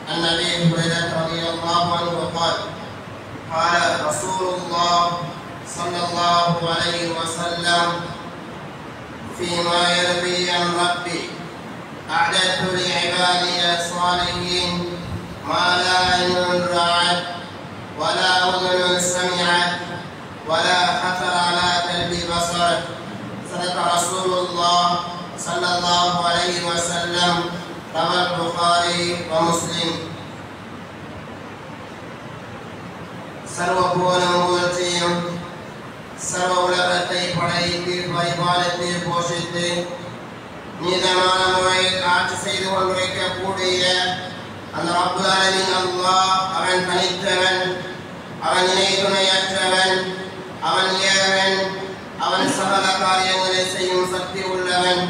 عن أبي هريرة رضي الله عنه قال قال رسول الله صلى الله عليه وسلم فيما يروي عن ربي أعددت لعبادي الصالحين ما لا عين رأت ولا أذن سمعت ولا خطر على قلب بصر. صدق رسول الله صلى الله عليه وسلم. رواه البخاري ومسلم. சர்வ புகழும் புகழ்ச்சியும் சர்வ உலகத்தை படைத்து பரிபாலித்து போஷித்து நீதமான முறையில் ஆட்சி செய்து கொண்டிருக்கக்கூடிய அந்த ரப்புல் ஆலமீன் அல்லாஹ் அவன் தனித்தவன், அவன் இணை துணையற்றவன், அவன் ஏகவன், அவன் சகல காரியங்களை செய்யும் சக்தி உள்ளவன்.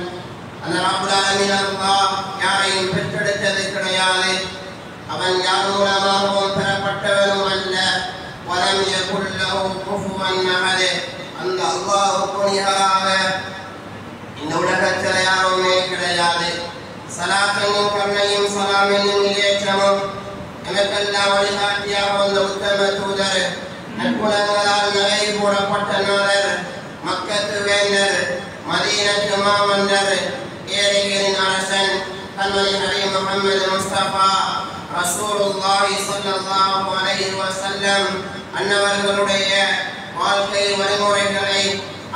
அந்த ரப்புல் ஆலமீன் அல்லாஹ் யாரையும் பெற்றெடுத்தது கிடையாது. அவன் யார் மூலமாகவும் பெறப்பட்டவனும் அல்ல. வலம் யகுல் லஹு குஃபுவன் அஹத். அந்த அல்லாஹ்வுக்கு நிகராக இந்த உலகத்தில் யாருமே கிடையாது. சலாத்தையும் கருணையும் சலாம் என்னும் இலேற்றமும் எமக்கெல்லாம் வழிகாட்டியாக வந்த உத்தம தூதர், நற்குணங்களால் நிலை போடப்பட்ட நாளர், மக்கத்து வேந்தர், மதீனத்து மாமன்னர், ஏழைகளின் அரசன், கண்மணி நபி முஹம்மது முஸ்தபா ரசூலுல்லாஹி ஸல்லல்லாஹு அலைஹி வஸல்லம் அன்னவர்களுடைய வாழ்க்கை வழிமுறைகளை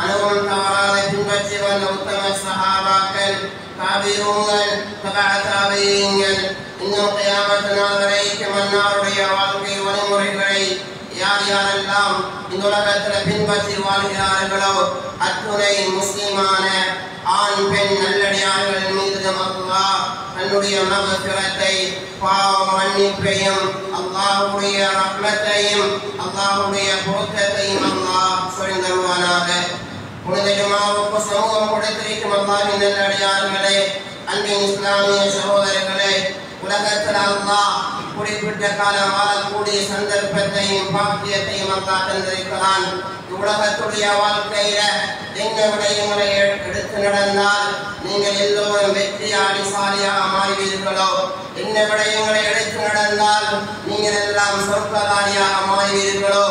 அனுபவம் தவறாத பின்பற்றி வந்த உத்தம சஹாபாக்கள், தாபிஊன்கள், தபஅ தாபிஈன்கள், இன்னும் கியாமத் நாள் வரைக்கும் அன்னாருடைய வாழ்க்கை வழிமுறைகளை யார் யாரெல்லாம் இந்த உலகத்தில் பின்பற்றி வாழ்கிறார்களோ அத்துணை முஸ்லிமான ஆண் பெண் நல்லடியார்கள் மீது அல்லாஹ் தன்னுடைய மக்ஃபிரத்தை, பாவ மன்னிப்பையும், அல்லாஹ்வுடைய ரஹ்மத்தையும், அல்லாஹ்வுடைய பொருத்தத்தையும் அல்லாஹ் சொரிந்தருவானாக. புனித ஜுமாவுக்கு சமூகம் கொடுத்திருக்கும் அல்லாஹ்வின் நல்லடியார்களே, அன்பின் இஸ்லாமிய சகோதரர்களே, உலகத்தில் அல்லாஹ் குறிப்பிட்ட காலம் வாழக்கூடிய சந்தர்ப்பத்தையும் பாக்கியத்தையும் அல்லாஹ் தந்திருக்கிறான். உலகத்துடைய வாழ்க்கையில என்ன விடயங்களை எடுத்து நடந்தால் நீங்கள் எல்லோரும் வெற்றியாளிசாலியாக மாறுவீர்களோ, என்ன விடயங்களை எடுத்து நடந்தால் நீங்கள் எல்லாம் சொர்க்கவாதியாக மாறுவீர்களோ,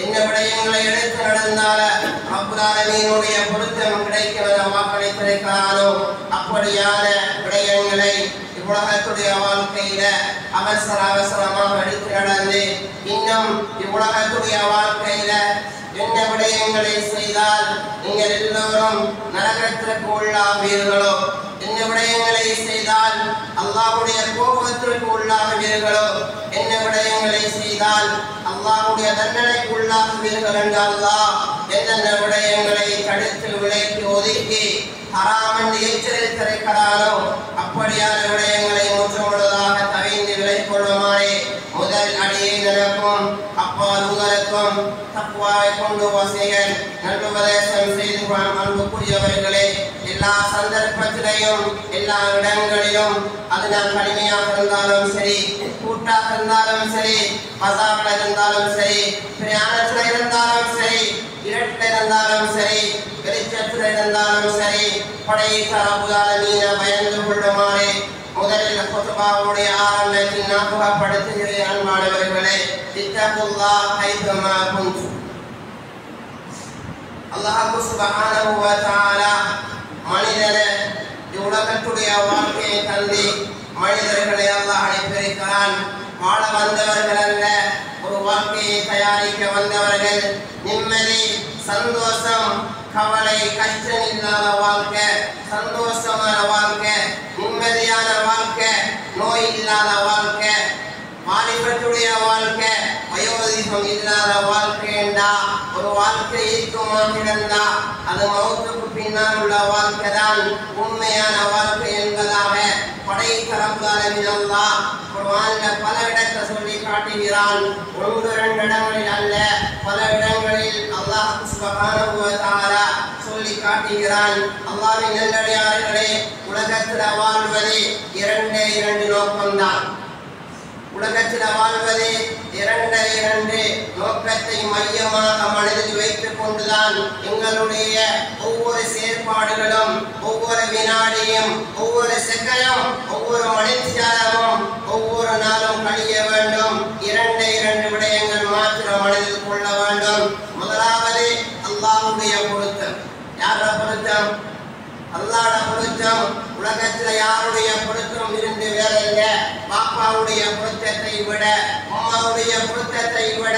என்ன விடயங்களை எடுத்து நடந்தால் ரப்புல் ஆலமீனுடைய பொருத்தம் கிடைக்கும் வாக்களித்திருக்கிறானோ அப்படியான விடயங்களை இவ்வுலகத்துடைய வாழ்க்கையில அவசரமாக எடுத்து நடந்து இன்னும் இவ்வுலகத்துடைய வாழ்க்கையில என்ன விடயங்களை செய்தால் நீங்கள் எல்லோரும் நரகத்திற்கு உள்ளாவீர்களோ, என்ன விடயங்களை செய்தால் அல்லாஹ்வுடைய கோபத்திற்கு உள்ளாவீர்களோ, என்ன விடயங்களை செய்தால் அல்லாஹ்வுடைய தண்டனைக்கு உள்ளாவீர்கள் என்று அல்லாஹ் என்னென்ன விடயங்களை தடுத்து விலக்கி ஒதுக்கி ஹராம் என்று எச்சரித்திருக்கிறானோ அப்படியான விடயங்களை முற்றுமுழுதாக தவிர்த்து விலகிக் கொள்ளுமாறே முதல் அடியை நடக்கும் அப்பால் உங்களுக்கும் தக்வாவை கொண்டு வசிகள் நல்லுபதேசம் செய்து அன்புக்குரியவர்களே, எல்லா சந்தர்ப்பத்திலையும் எல்லா இடங்களிலும் அது நான் கடுமையாக இருந்தாலும் சரி, கூட்டாக இருந்தாலும் சரி, பசாவில் இருந்தாலும் சரி, பிரயாணத்தில் இருந்தாலும் சரி, இருட்டில் இருந்தாலும் சரி, வெளிச்சத்தில் இருந்தாலும் சரி, படைத்த ரப்புல் ஆலமீனை பயந்து கொள்ளுமாறே முதலில் குத்பாவுடைய ஆரம்பத்தில் ஞாபகப்படுத்துகிறேன். அன்பானவர்களே, இத்தகுல்லாஹ் ஹைதுமா குன்தும். அல்லாஹ் சுப்ஹானஹு வ தஆலா மனிதனை உலகத்துடைய வாழ்க்கையை தந்து மனிதர்களை அல்லாஹ் அனுப்பியிருக்கிறான். வாழ வந்தவர்கள் அல்ல, ஒரு வாழ்க்கையை தயாரிக்க வந்தவர்கள். நிம்மதி, சந்தோஷம், கவலை, கஷ்டம் இல்லாத வாழ்க்கை, சந்தோஷமான வாழ்க்கை, நிம்மதியான வாழ்க்கை, நோய் இல்லாத வாழ்க்கை, வாலிபத்துடைய வாழ்க்கை, வயோதிகம் இல்லாத வாழ்க்கை என்றா ஒரு வாழ்க்கை இருக்குமாகிடந்தா அது மௌத்துக்கு பின்னால் உள்ள வாழ்க்கை தான் உண்மையான வாழ்க்கை என்பதாக படைத்த ரப்புல் ஆலமீன் அல்லாஹ் குர்ஆன்ல பல இடத்தை சொல்லி காட்டுகிறான். ஒன்று இரண்டு இடங்களில் அல்ல, பல இடங்களில் அல்லாஹ் சுப்ஹானஹு வ தஆலா சொல்லி காட்டுகிறான். அல்லாஹ்வின் நல்லடியார்களே, உலகத்தில் வாழ்வது இரண்டு நோக்கம்தான். உலகத்தில் வாழ்வது இரண்டு நோக்கத்தை மையமாக மனதில் வைத்துக் கொண்டுதான் எங்களுடைய ஒவ்வொரு செயற்பாடுகளும், ஒவ்வொரு வினாடியும், ஒவ்வொரு செகண்டும், ஒவ்வொரு மணித்தியாலமும், ஒவ்வொரு நாளும் யாருடைய பொருத்தம் இருந்து வேறல்ல. பாப்பாவுடைய பொருத்தத்தை விட, அம்மாவுடைய பொருத்தத்தை விட,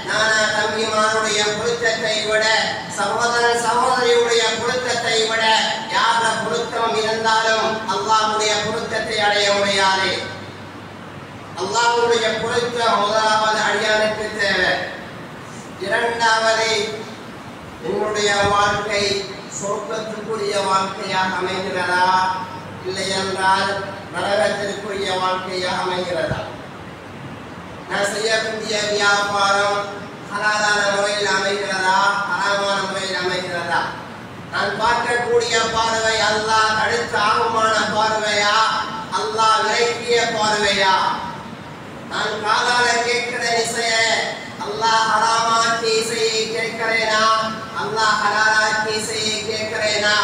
நானா தம்பிமாருடைய பொருத்தத்தை விட, சகோதரன் சகோதரியுடைய பொருத்தத்தை விட யார பொருத்தம் இருந்தாலும் அல்லாஹ்வுடைய பொருத்தத்தை அடைய முடியாது. அல்லாஹ்வுடைய பொருத்தம் முதலாவது அடியானுக்கு தேவை. இரண்டாவது, என்னுடைய வாழ்க்கை சொர்க்கத்திற்குரிய வாழ்க்கையாக அமைகிறதா, இல்லை என்றால் நரகத்திற்குரிய வாழ்க்கையாக அமைகிறதா? நான் செய்யக்கூடிய வியாபாரம் ஹலாலான முறையில் அமைகிறதா, ஹராமான முறையில் அமைகிறதா? நான் பார்க்கக்கூடிய பார்வை அல்லாஹ் தடுத்த ஆகுமான பார்வையா, அல்லாஹ் விலக்கிய பார்வையா? நான் காதால கேட்கிற இசைய அல்லாஹ் ஹராமாக்கி இசையை கேட்கிறேனா, அல்லாஹ் ஹலாலாக்கி இசையை கேட்கிறேனா?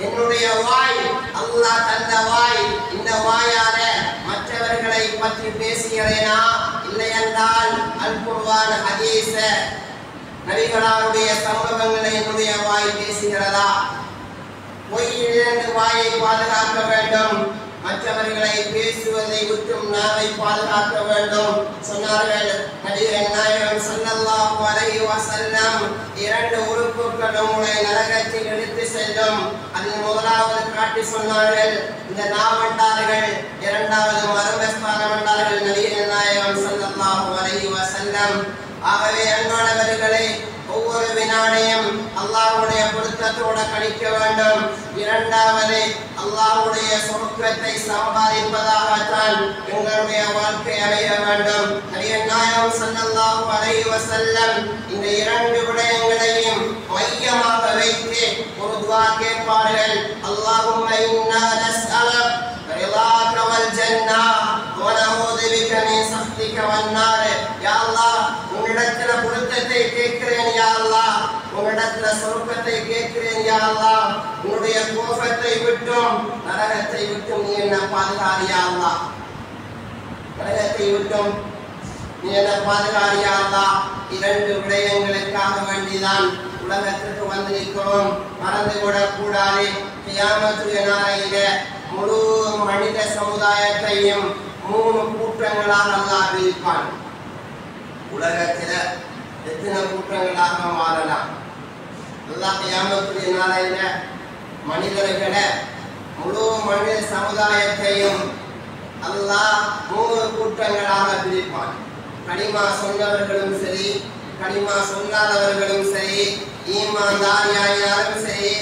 என்னுடைய வாய் அல்லாஹ் தந்த வாய், இந்த வாயால மற்றவர்களை பற்றி பேசுகிறேனா, இல்லை என்றால் அல் குர்ஆன் ஹதீஸ் நபிகளாருடைய சம்பவங்களை என்னுடைய வாய் பேசுகிறதா? பொய்யிலிருந்து வாயை பாதுகாக்க வேண்டும். மற்றவர்களை பேசுவதை விட்டும் நாவை பாதுகாக்க வேண்டும். சொன்னார்கள் நபிகள் நாயகம் ஸல்லல்லாஹு அலைஹி வஸல்லம், இரண்டு உறுப்புகள் உங்களை நரகத்தில் எடுத்து செல்லும். அதில் முதலாவது காட்டி சொன்னார்கள் இந்த நாவண்டார்கள், இரண்டாவது மர்மஸ்தானம் என்றார்கள் நபிகள் நாயகம் ஸல்லல்லாஹு அலைஹி வஸல்லம். ஆகவே அன்பானவர்களே, ஒவ்வொரு வினாடியும் அல்லாஹ்வுடைய பொருத்தத்தோடு கழிக்க வேண்டும். இரண்டாவது, அல்லாஹ்வுடைய சொர்க்கத்தை சம்பாதிப்பதாகத்தான் எங்களுடைய வாழ்க்கை அமைய வேண்டும். நபிகள் நாயகம் ஸல்லல்லாஹு அலைஹி வஸல்லம் இந்த இரண்டு விடயங்களையும் மையமாக வைத்து ஒரு துஆ கேட்பார்கள். அல்லாஹும்ம இன்னா நஸ்அலுக ரிலாக வல் ஜன்னah வ நஊது பிக மின் சஹ்திக வன் நார். யா அல்லாஹ், உன்னிடத்துல பொருத்தத்தை கேட்கிறேன் யா அல்லாஹ், உன்னிடத்துல சொர்க்கத்தை கேட்கிறேன் யா அல்லாஹ், உன்னுடைய கோபத்தை விட்டும் நரகத்தை விட்டும் நீ என்ன பாதுகாரி யா அல்லாஹ், நரகத்தை விட்டும் நீ என்ன பாதுகாரி யா அல்லாஹ். இரண்டு விடயங்களுக்காக வேண்டிதான் உலகத்திற்கு வந்து நிற்கிறோம். மறந்துவிடக் கூடாது. கியாமத்துடைய நாளையில முழு மனித சமுதாயத்தையும் மூணு கூட்டங்களாக அல்லாஹ் பிரிப்பான். உலகத்தில எத்தனை கூட்டங்களாக மாறலாம்? அல்லாஹ் கியாமத்துடைய நாளையில மனிதர்களை முழு மனித சமுதாயத்தையும் அல்லாஹ் மூணு கூட்டங்களாக பிரிப்பான். கலிமா சொன்னவர்களும் சரி, கலிமா சொல்லாதவர்களும் சரி, ஈமான்தாரியானாலும் சரி,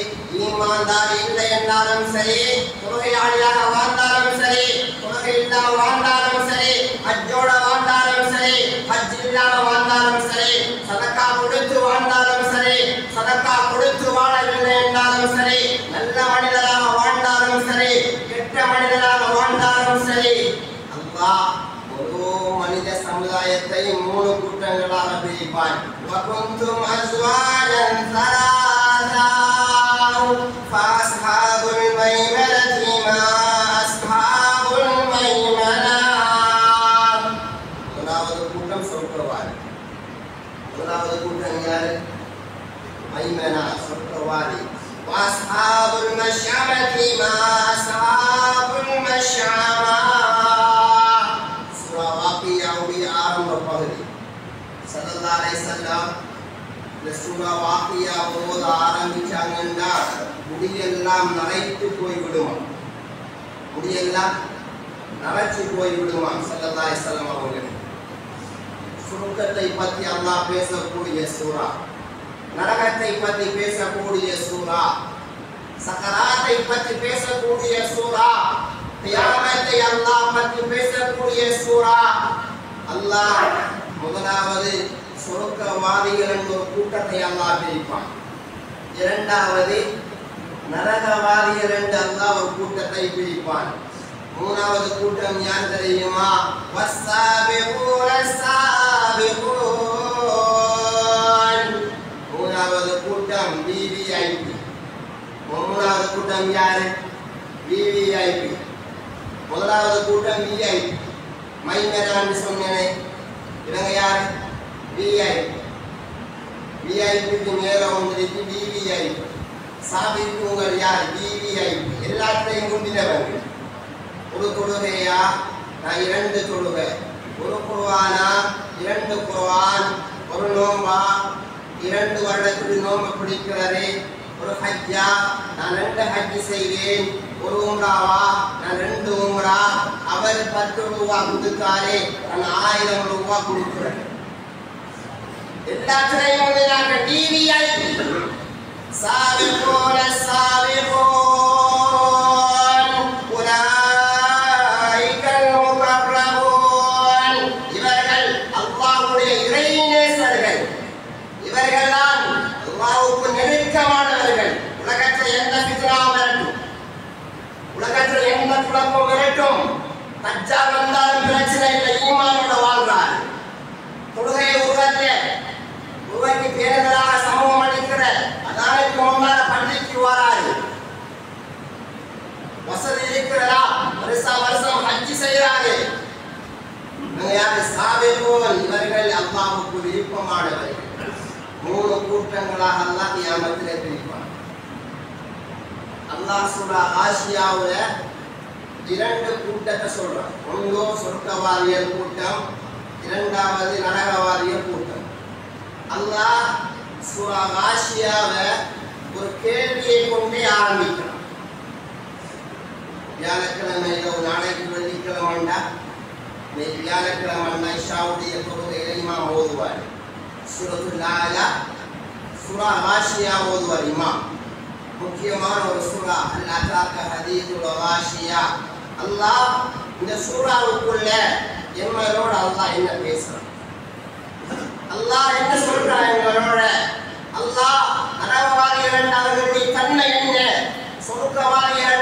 ஈமான்தாரி இல்லை என்றாலும் சரி, தொழுகையாளியாக வாழ்ந்தாலும் சரி, தொழுகை இல்லாம வாழ்ந்தாலும் சரி, ஹஜ்ஜோட வாழ்ந்தாலும் சரி, ஹஜ் இல்லாம வாழ்ந்தாலும் சரி, சதக்கா கொடுத்து வாழ்ந்தாலும் சரி, சதக்கா கொடுத்து வாழவில்லை என்றாலும் சரி, நல்ல மனிதராக வாழ்ந்தாலும் சரி, கெட்ட மனிதராக வாழ்ந்தாலும் சரி, அல்லாஹ் ஒரு மனித சமுதாயத்தை மூணு கூட்டங்களாக பிரிப்பான். وَكُنْتُمْ أَزْوَاجًا ثَلَاثًا فَأَصْحَابُ الْمَيْمَنَةِ مَا أَصْحَابُ الْمَيْمَنَةِ. முதலாவது கூட்டம் சொர்க்கவாதி. முதலாவது கூட்டம் யாரு? மைமனா, சொர்க்கவாதி. وَأَصْحَابُ الْمَشْأَمَةِ مَا أَصْحَابُ الْمَشْأَمَةِ. சூரா வாக்கியாவுடைய ஆரம்ப பகுதி. ஸல்லல்லாஹு அலைஹி வஸல்லம் இந்த சூரா வாக்கியா ஓத ஆரம்பிச்சாங்கன்னா முடியெல்லாம் நரைத்து போய்விடுமா, முடியெல்லாம் நரைச்சு போய்விடுமா. ஸல்லல்லாஹு அலைஹி வஸல்லம் அவர்கள் சுருக்கத்தை பற்றி அல்லாஹ் பேசக்கூடிய சூரா, நரகத்தை பற்றி பேசக்கூடிய சூரா, சக்கராத்தை பற்றி பேசக்கூடிய சூரா, கியாமத்தை அல்லாஹ் பற்றி பேசக்கூடிய சூரா. அல்லாஹ் முதலாவது சொர்க்கவாதிகள் என்ற ஒரு கூட்டத்தை அல்லாஹ் பிரிப்பான். இரண்டாவது நரகவாதிகள் என்று அல்லாஹ் ஒரு கூட்டத்தை பிரிப்பான். மூணாவது கூட்டம் யார் தெரியுமா? வஸ்ஸாபிகூன ஸாபிகூன். மூணாவது கூட்டம் விவிஐபி. மூணாவது கூட்டம் யாரு? விவிஐபி. முதலாவது கூட்டம் விஐபி. மைமனான்னு சொன்னேனே, இவங்க யாரு? விஐபி. விஐபிக்கு மேல வந்துருக்கு விவிஐபி. சாபிக்குங்கள் யார்? விவிஐபி. எல்லாத்தையும் முந்தினவங்க. ஒரு தொழுகையா நான் 2 தொழுகை, ஒரு குர்ஆனா 2 குர்ஆன், ஒரு நோம்பா 2 வருடத்துக்கு நோம்பு பிடிக்கிறது, ஒரு ஹஜ்ஜா நான் 2 ஹஜ் செய்வேன், ஒரு உம்ராவா நான் 2 உம்ரா, அவர் 10 ரூபாய் கொடுத்தாரே நான் 1000 ரூபாய் கொடுக்கிறேன். எல்லாத்தையும் வந்து நாங்கள் டிவியாய் சாபிகூன சாபிகூன் உலாயிகல் முகர்ரபூன். இவர்கள் அல்லாஹ்வுடைய இறைநேசர்கள், இவர்கள்தான் அல்லாஹ்வுக்கு நெருக்கமானவர்கள். உலகத்தில் எந்த ஃபித்னாவும் வரட்டும், உலகத்தில் எந்த குழப்பம் வரட்டும், தஜ்ஜால் வந்தாலும் பிரச்சனை இல்லை, ஈமானோட வாழ்றார். தொழுகையை உருவாக்கி பேருந்தலாக சமூகம் அளிக்கிற அதானுக்கு முன்னால பள்ளிக்கு வராது, வசதி இருக்கிறதா வருஷம் ஹஜ் செய்யறாரு. இவர்கள் அல்லாஹ்வுக்கு விருப்பமானவர்கள். 3 கூட்டங்களாக அல்லாஹ் கியாமத்திலே பிரிப்பான். அல்லாஹ் சூரா ஆசியாவுல 2 கூட்டத்தை சொல்றான். ஒன்று சொர்க்கவாதியர் கூட்டம், 2வது நரகவாதியர் கூட்டம். அல்லாஹ் சூரா ஆசியாவை ஒரு கேள்வியை கொண்டே ஆரம்பிக்கிறான். வியாழக்கிழமை இரவு, நாளைக்கு வெள்ளிக்கிழமைண்டா வியாழக்கிழமை இஷாவுடைய தொழுகையில இமாம் ஓதுவார். சூரத்துல் ஆலா சூரா ஆசியா ஓதுவார் இமாம். முக்கியமான ஒரு சூரா அல் அதாக்க ஹதீதுல் ஆசியா. அல்லாஹ் இந்த சூராவுக்குள்ள எங்களோட அல்லாஹ் என்ன பேசுறான், அல்லாஹ் என்ன சொல்றான் எங்களோட. அல்லாஹ் நரகவாதிகள் அவர்களுடைய தன்மை என்ன, சொர்க்கவாதிகள்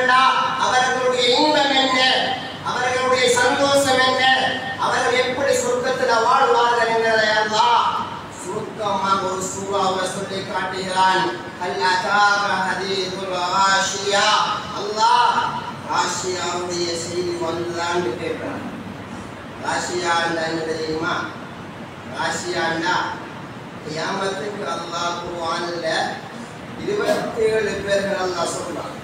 அவர்களுடைய இன்பம் என்ன, அவர்களுடைய சந்தோஷம் என்ன, அவர்கள் எப்படி சொர்க்கத்தில் வாழ்வார்கள் என்பதை அல்லாஹ் சுருக்கமாக ஒரு சூறாவை சொல்லி காட்டுகிறான். அல் அதாக ஹதீதுல் ஆஷியா. அல்லாஹ் ஆஷியாவுடைய செய்தி வந்துதான் கேட்கிறான். ஆஷியா என்ன தெரியுமா? ஆஷியாண்டா கியாமத்துக்கு அல்லாஹ் குர்ஆன்ல 27 பேர்கள் அல்லாஹ் சொல்றான்.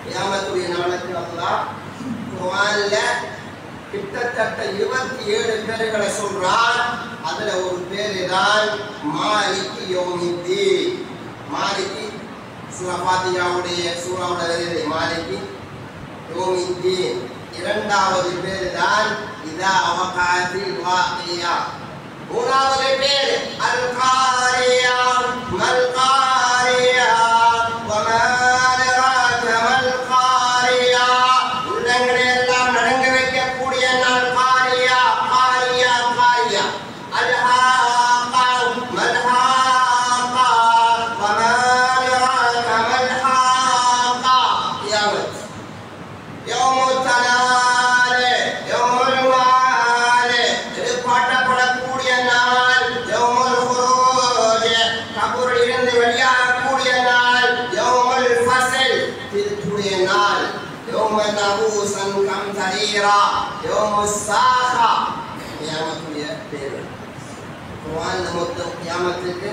கியாமத்துடைய நாளுக்கு அல்லாஹ் குர்ஆன்ல கிட்டத்தட்ட 27 பேர்களை சொல்றான். அதுல ஒரு பேரு தான் மாலிக் யௌமித்தீன். மாலிக் சூரா ஃபாத்திஹாவுடைய சூராவுடைய பேரு மாலிக் யௌமித்தீன். 2வது பேரு தான் இதா வகாத்தில் வாகியா. 3வது பேர் அல் காரியா. மல் காரியா வமா அத்ராக மல் காரியா. உள்ளங்களை எல்லாம் நடங்க வைக்கக்கூடிய நாள் காரியா. காரியா காரியா. அல் ஹாகா மல் ஹாகா வமா அத்ராக மல் ஹாகா. கியாமத் யௌமுத் தலால் யௌமுல் மால். இது பாட்டப்படக்கூடிய நாள். யௌமுல் குரூஜ் கபூரில் இருந்து வெளியாகக்கூடிய நாள். யௌமுல் ஃபஸ்ல் திருத்துடைய நாள். யௌம நபூசன் கம் தரீரா. யௌமுஸ் சாஹா. கியாமத்துடைய பேர் குர்ஆன்ல மொத்தம் கியாமத்துக்கு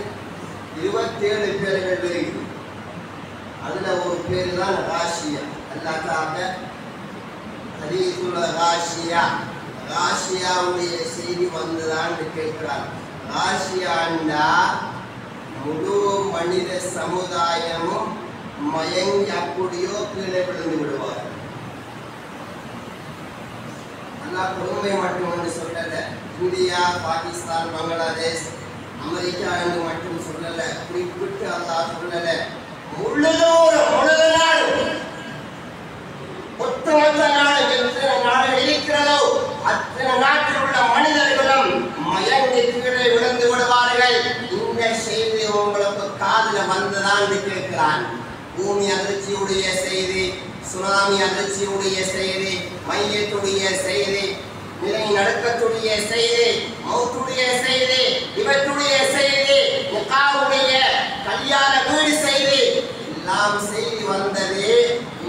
27 பேர்கள் இருக்குது. அதுல ஒரு பேர் தான் ராஷியா. அல்லாஹ் தஆலா ஹதீதுல் ராஷியா, ராஷியாவுடைய செய்தி வந்துதான் கேட்கிறார். ராஷியாண்டா முழு மனித சமுதாயமும் மயங்கி அப்படியோ கீழே விழுந்து விடுவார். அல்லாஹ் கொடுமை மட்டும் என்று சொல்லல, இந்தியா, பாகிஸ்தான், பங்களாதேஷ், அமெரிக்கா என்று மட்டும் சொல்லல, குறிப்பிட்டு அல்லாஹ் சொல்லல, முழு நாடும் ஒட்டுமொத்த நாடு எத்தனை நாடுகள் இருக்கிறதோ அத்தனை நாட்டில் உள்ள மனிதர்களும் மயங்கி கீழே விழுந்து விடுவார்கள். இந்த செய்தி உங்களுக்கு காதுல வந்துதான் கேட்கிறான். பூமி அதிர்ச்சியுடைய செய்தி, சுனாமி அதிர்ச்சியுடைய செய்தி, மையத்துடைய செய்தி, நிலை நடுக்கத்துடைய செய்தி, மௌத்துடைய செய்தி, இவற்றுடைய செய்தி, நிகாவுடைய கல்யாண வீடு செய்தி, எல்லாம் செய்தி வந்தது.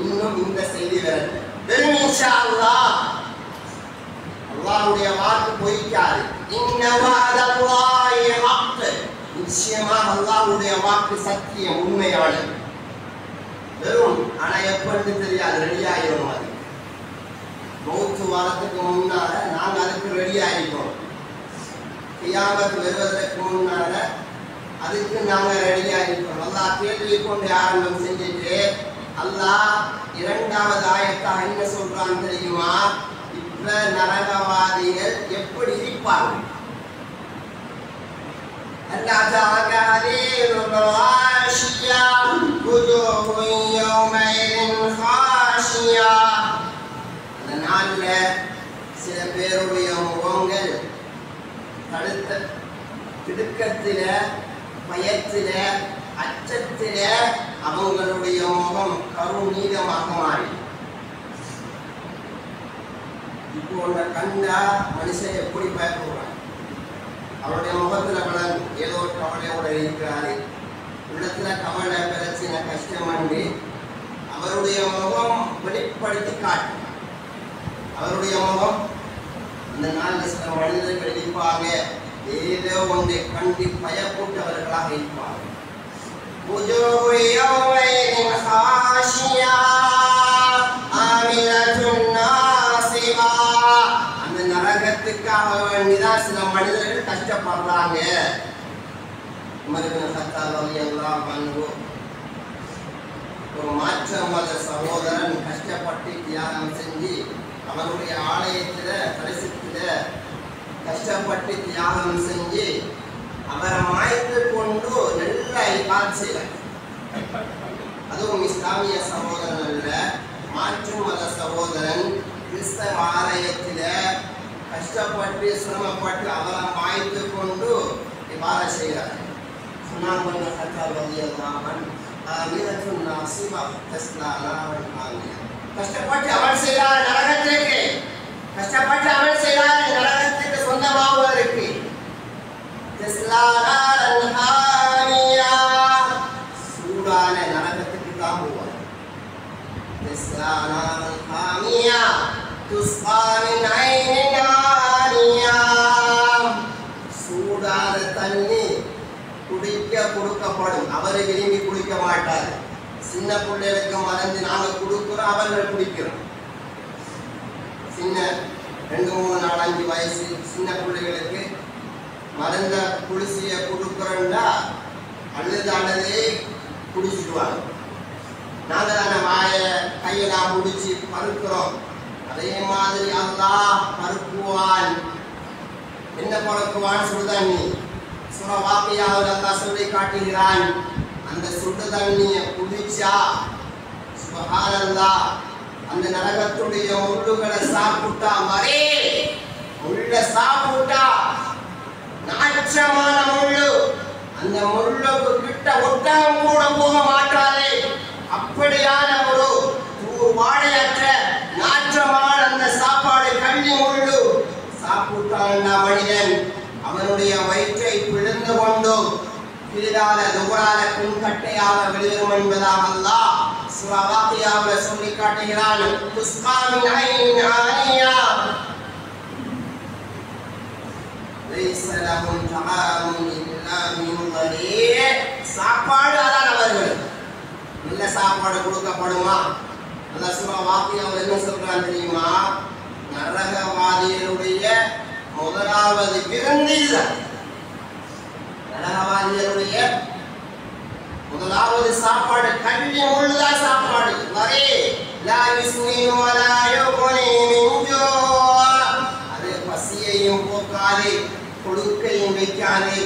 இன்னும் இந்த செய்தி வரல. வெறும் இன்ஷா அல்லாஹ். அல்லாஹ்வுடைய வாக்கு பொய்க்காது. இன்ன வஅதல்லாஹி ஹக். நிச்சயமாக அல்லாஹ்வுடைய வாக்கு சத்தியம், உண்மையானது. வெறும் ஆனா எப்பன்னு தெரியாது, ரெடியாயிரும். அது மௌத்து வாரத்துக்கு முன்னால நாங்க அதுக்கு ரெடி ஆகிட்டோம். கியாமத் வருவதற்கு முன்னால அதுக்கு நாங்க ரெடி ஆகிட்டோம். அல்லாஹ் கேள்வி கொண்டு ஆரம்பம் செஞ்சுட்டு அல்லாஹ் இரண்டாவது ஆயத்தா என்ன சொல்றான் தெரியுமா? இப்ப நரகவாதிகள் எப்படி இருப்பார்கள்? அல்லாஹ் தஆலா ஹதீருல் வாஷியா wujuhun yawmaidin khashiya. அந்த நாள்ல சில பேருடைய முகங்கள் தடுத்த திடுக்கத்தில, பயத்தில, அச்சத்தில அவங்களுடைய முகம் கருநீலமாக மாறி. இப்போ உன்னை கண்டா மனுஷன் எப்படி பயப்படுவான்? அவருடைய முகத்துல பலன் ஏதோ கவலையோட இருக்கிறாரு, உள்ளத்துல கவலை, பிரச்சனை, கஷ்டம் அண்டு அவருடைய முகம் வெளிப்படுத்தி காட்டும். அவருடைய முகம் அந்த நாள் சில மனிதர்கள் இருப்பாங்க, ஏதோ ஒன்றை கண்டு பயப்பட்டவர்களாக இருப்பாங்க. அந்த நரகத்துக்காக வேண்டிதான் சில மனிதர்கள் கஷ்டப்படுறாங்க. ஒரு மாற்ற மத சகோதரன் கஷ்டப்பட்டு தியாகம் செஞ்சு அவருடைய ஆலயத்துல பரிசுத்தில கஷ்டப்பட்டு தியாகம் செஞ்சு அவரை மாய்த்து கொண்டு நல்ல இபாத் செய்வார். அதுவும் இஸ்லாமிய சகோதரன் அல்ல, மாற்று மத சகோதரன் கிறிஸ்தவ ஆலயத்தில கஷ்டப்பட்டு சிரமப்பட்டு அவரை மாய்த்து கொண்டு இபாத் செய்கிறார். கஷ்டப்பட்டு அவன் செய்கிறார் நரகத்திற்கு, கஷ்டப்பட்டு அவன் செய்கிறார் நரகத்திற்கு சொந்தமாவதற்கு. சூடான நரகத்துக்கு தான் போவார். சூடான தண்ணி குடிக்க கொடுக்கப்படும். அவரை விரும்பி குடிக்க மாட்டார். சின்ன பிள்ளைகளுக்கு மறந்து நாங்க கொடுக்கிறோம், அவர்கள் குடிக்கிறோம். சின்ன 2, 3, 4, 5 வயசு சின்ன பிள்ளைகளுக்கு மறந்த குளிசிய கொடுக்கிறோம்னா அழுதே குடிச்சிடுவாங்க. நாங்க தானே வாய கையெல்லாம் முடிச்சு பருக்கிறோம். அதே மாதிரி அல்லாஹ் பருக்குவான். என்ன பருக்குவான்? சுடுதண்ணி. சூரா வாக்கியாவில் அல்லாஹ் சொல்லி காட்டுகிறான். அந்த சுடு தண்ணியை குடிச்சா சுப்ஹானல்லாஹ் அந்த நரகத்துடைய முள்ளுகளை சாப்பிட்டா மரே முள்ள சாப்பிட்டா நாச்சமான முள்ளு, அந்த முள்ளுக்கு கிட்ட ஒட்டகம் கூட போக மாட்டாது. அப்படியான ஒரு வாடையற்ற நாற்றமான அந்த சாப்பாடு கண்ணி முள்ளு சாப்பிட்டான் மனிதன் அவனுடைய வயிற்றை பிளந்து கொண்டு கீழால துபரால பின்கட்டையாக வெளிவரும் என்பதாக அல்லாஹ் சூரா வாக்கியாவில் சொல்லி காட்டுகிறான். துஸ்காமின் ஐன் ஆனியா லைஸ லஹும் தஆமுன் இல்லா மின் தரீ. சாப்பாடு அதான் அவர்கள். நல்ல சாப்பாடு கொடுக்கப்படுமா? அல்லாஹ் சூரா வாக்கியாவில் என்ன சொல்றான் தெரியுமா? நரகவாதிகளுடைய முதலாவது விருந்து இதுதான். நரகவாதிகளுடைய முதலாவது சாப்பாடு கண்ணி முள்ளுதான் சாப்பாடு. வரே லா யுஸ்மினு வலா யுக்னி மின் ஜூ. அது பசியையும் போக்காது, கொடுக்கையும் வைக்காது.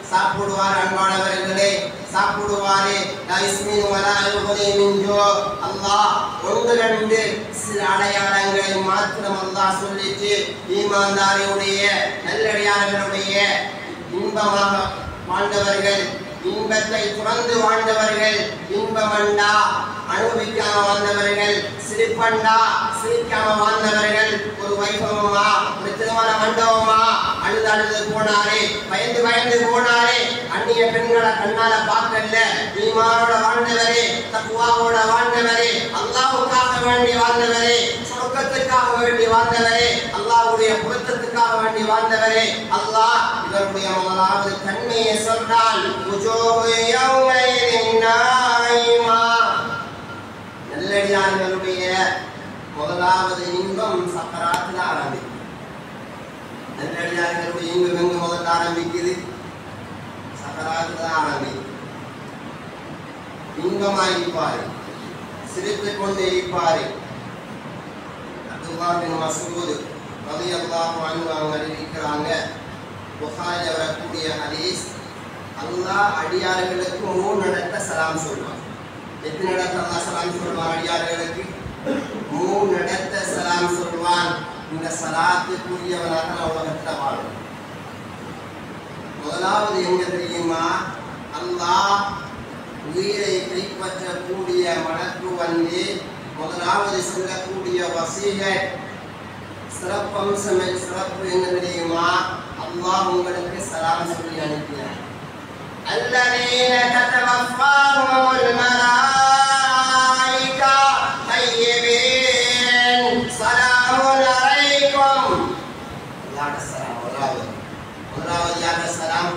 சாப்பிடுவார் அன்பானவர்களே, சாப்பிடுவாரே. லா யுஸ்மினு வலா யுக்னி மின் ஜூ. அல்லாஹ் 1-2 சில அடையாளங்களை மாத்திரம் அல்லாஹ் சொல்லிட்டு ஈமான்தாரியுடைய நல்லடியார்களுடைய இன்பமாக வாழ்ந்தவர்கள், இன்பத்தை துறந்து வாழ்ந்தவர்கள், இன்பமண்டா அனுபவிக்காம வாழ்ந்தவர்கள், சிரிப்பண்டா சிரிக்காம வாழ்ந்தவர்கள், ஒரு வைபவமா ஒரு திருமண மண்டபமா அழுது போனாரே, பயந்து போனாரே, அந்நிய பெண்களை கண்ணால பார்க்கல, ஈமானோட வாழ்ந்தவரே, தக்வாவோட வாழ்ந்தவரே, அல்லாஹ்வுக்காக வேண்டி வாழ்ந்தவரே, சொர்க்கத்துக்காக வேண்டி வாழ்ந்தவரே, அல்லாஹ்வுடைய பொருத்தத்துக்காக வேண்டி வாழ்ந்தவரே, அல்லாஹ் இவருடைய முதலாவது தன்மையை சொல்றான். நல்லடியார்களுடைய முதலாவது இன்பம் சக்கராத்துல ஆரம்பிக்கும். நல்லடியார்களுடைய இன்பம் எங்க முதல்ல ஆரம்பிக்குது? சக்கராத்துல ஆரம்பிக்கும். இன்பமாயிருப்பாரு, சிரித்துக் கொண்டே இருப்பாரு. அப்துல்லாஹ் பின் மஸ்ஊத் ரலியல்லாஹு அன்ஹு அவங்க அறிவிக்கிறாங்க, புகாரில் வரக்கூடிய ஹதீஸ், அல்லாஹ் அடியார்களுக்கு 3 இடத்துல சலாம் சொல்வான். எத்தனை இடத்துல அல்லாஹ் சலாம் சொல்வான் அடியார்களுக்கு? 3 இடத்துல சலாம் சொல்வான். இந்த சலாத்துக்குரியவனாக நான் உலகத்தில் வாழும். முதலாவது எங்க தெரியுமா? அல்லாஹ் உயிரை கைப்பற்றக்கூடிய மனக்கு வந்து முதலாவது சொல்லக்கூடிய வசீகை சிறப்பம்சம், சிறப்பு என்ன தெரியுமா? அல்லாஹ் உங்களுக்கு சலாம் சொல்லி அனுப்பினார். الذين تتوفاهم الملائكة طيبين سلام عليكم. அல்லாஹ்வுடைய சலாம் முதலாவது யாருடைய சலாம்?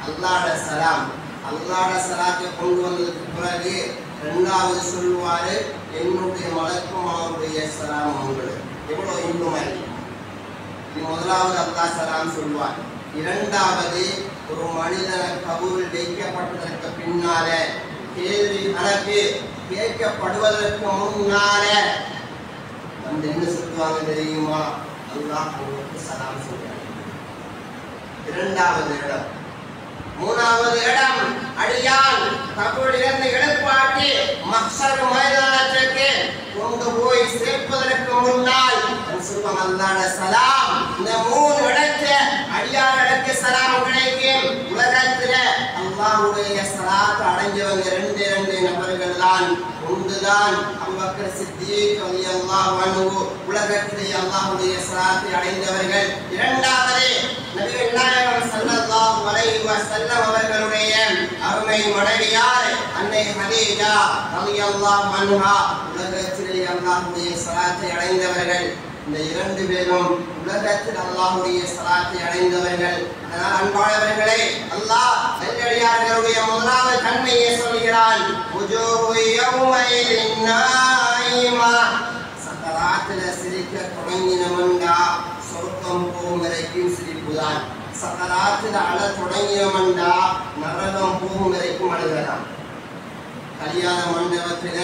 அல்லாஹ்வுடைய சலாம். அல்லாஹ்வுடைய சலாத்தை கொண்டு வந்ததுக்கு பிறகு இரண்டாவது சொல்வாரு, என்னுடைய மலக்கும் அவருடைய சலாம் உங்களுக்கு. எவ்வளவு இன்பமாய்! இது முதலாவது அல்லாஹ் சலாம் சொல்வார். இரண்டாவது, ஒரு மனிதன கபூரில் வைக்கப்பட்டதற்கு பின்னால கேள்வி கணக்கு கேட்கப்படுவதற்கு முன்னால வந்து என்ன சொல்லுவாங்க தெரியுமா? அல்லாஹ் உங்களுக்கு சலாம் சொல்றாங்க. இரண்டாவது இடம். மூணாவது இடம், அடியான் கபூரிலிருந்து எழுப்பாட்டி மஹ்ஷர் மைதானத்திற்கு கொண்டு போய் சேர்ப்பதற்கு முன்னால் சொல்லுவாங்க அல்லாஹ்வுடைய சலாம். இந்த 3 இடத்தை அடியார்களுக்கு சலாம் கிடைக்கும். உலகத்துல அல்லாஹ்வுடைய சலாத்தை அடைஞ்சவங்க 2 நபர்கள் தான். ஒன்றுதான் அபூபக்கர் சித்தீக் ரலியல்லாஹு அன்ஹு, உலகத்திலே அல்லாஹ்வுடைய சலாத்தை அடைந்தவர்கள். இரண்டாவது நபிகள் நாயகம் ஸல்லல்லாஹு அலைஹி வஸல்லம் அவர்களுடைய அருமை மனைவியார் அன்னை ஹதீஜா ரலியல்லாஹு அன்ஹா, உலகத்திலே அல்லாஹ்வுடைய சலாத்தை அடைந்தவர்கள். இந்த 2 பேரும் உலகத்தில் அல்லாஹ்வுடைய சலாத்தை அடைந்தவர்கள். அதனால் அன்பானவர்களே, அல்லாஹ் நல்லடியார்களுடைய முதலாவது தன்மையை சொல்கிறான், சக்கராத்துல சிரிக்க தொடங்கினவன்டா சொர்க்கம் போகும் வரைக்கும் சிரிப்புதான். சக்கராத்துல அழ தொடங்கினவன்டா நரகம் போகும் வரைக்கும் அழுகலாம். கல்யாண மண்டபத்தில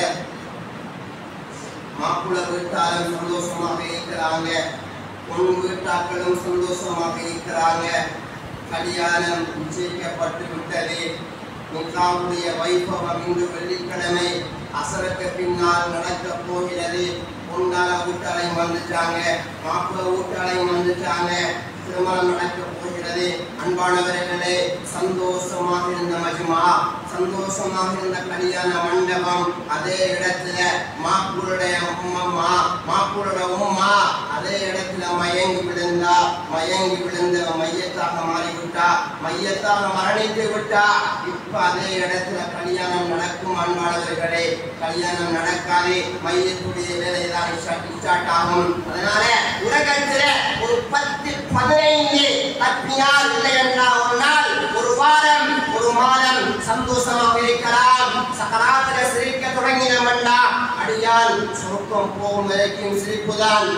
மாப்பிள்ளை வீட்டாரும் சந்தோஷமாக இருக்கிறாங்க, பொண்ணு வீட்டாக்களும் சந்தோஷமாக இருக்கிறாங்க. கல்யாணம் நிச்சயிக்கப்பட்டு விட்டது. நிக்காவுடைய வைபவம் இன்று வெள்ளிக்கிழமை அசருக்கு பின்னால் நடக்க போகிறது. பொன்னால வீட்டாளையும் வந்துட்டாங்க, மாப்பிள்ளை வீட்டாளையும் வந்துட்டாங்க. திருமணம் நடக்க போகிறது. அன்பானவர்களே, சந்தோஷமாக இருந்த மஜ்மா, சந்தோஷமாக இருந்த கல்யாண மண்டபம், அதே இடத்துல மாப்பிளுடைய உம்மா அதே இடத்துல மயங்கி விழுந்தா. மயங்கி விழுந்த மையத்தாக மாறிவிட்டா, மையத்தாக மரணித்து விட்டா. இப்ப அதே இடத்துல கல்யாணம் நடக்கும். அன்பானவர்களே, கல்யாணம் நடக்காது, மையத்துடைய வேலைதான் ஸ்டார்ட் ஆகும். அதனால உலகத்துல ஒரு 10-15 தப்பினால் இல்லை என்றால் ஒரு நாள், ஒரு வாரம், ஒரு மாதம் சந்தோஷமாக இருக்கலாம். சக்கராத்திர சிரிக்க தொடங்கினவன்டா அடியான் சொர்க்கம் போகும் வரைக்கும் சிரிப்புதான்.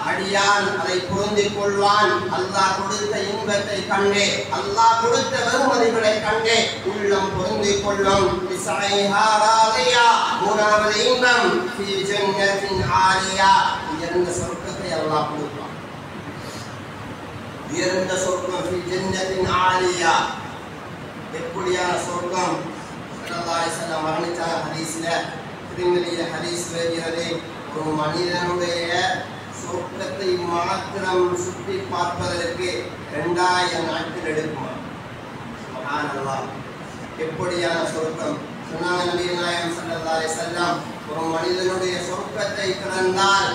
அடியான் அதை புரிந்து கொள்வான். அல்லாஹ் கொடுத்த இன்பத்தை கண்டே, அல்லாஹ் கொடுத்த வெகுமதிகளை கண்டே உள்ளம் புரிந்து கொள்ளும். மூணாவது இன்பம், உயர்ந்த சொர்க்கத்தை அல்லாஹ் கொடுப்பான். உயர்ந்த சொர்க்கம் எப்படியான சொர்க்கம்? ஸல்லல்லாஹு அலைஹி வஸல்லம் வர்ணித்தார். ஹதீஸ்ல திருமதியில ஹதீஸ் வருகிறது, ஒரு மனிதனுடைய சொர்க்கத்தை மாத்திரம் சுற்றி பார்ப்பதற்கு 2000 நாட்கள் எடுக்குமா? சுப்ஹானல்லாஹ், எப்படியான சொர்க்கம்! சொன்னாங்க நபிகள் நாயகம் ஸல்லல்லாஹு அலைஹி வஸல்லம், ஒரு மனிதனுடைய சொர்க்கத்தை திறந்தால்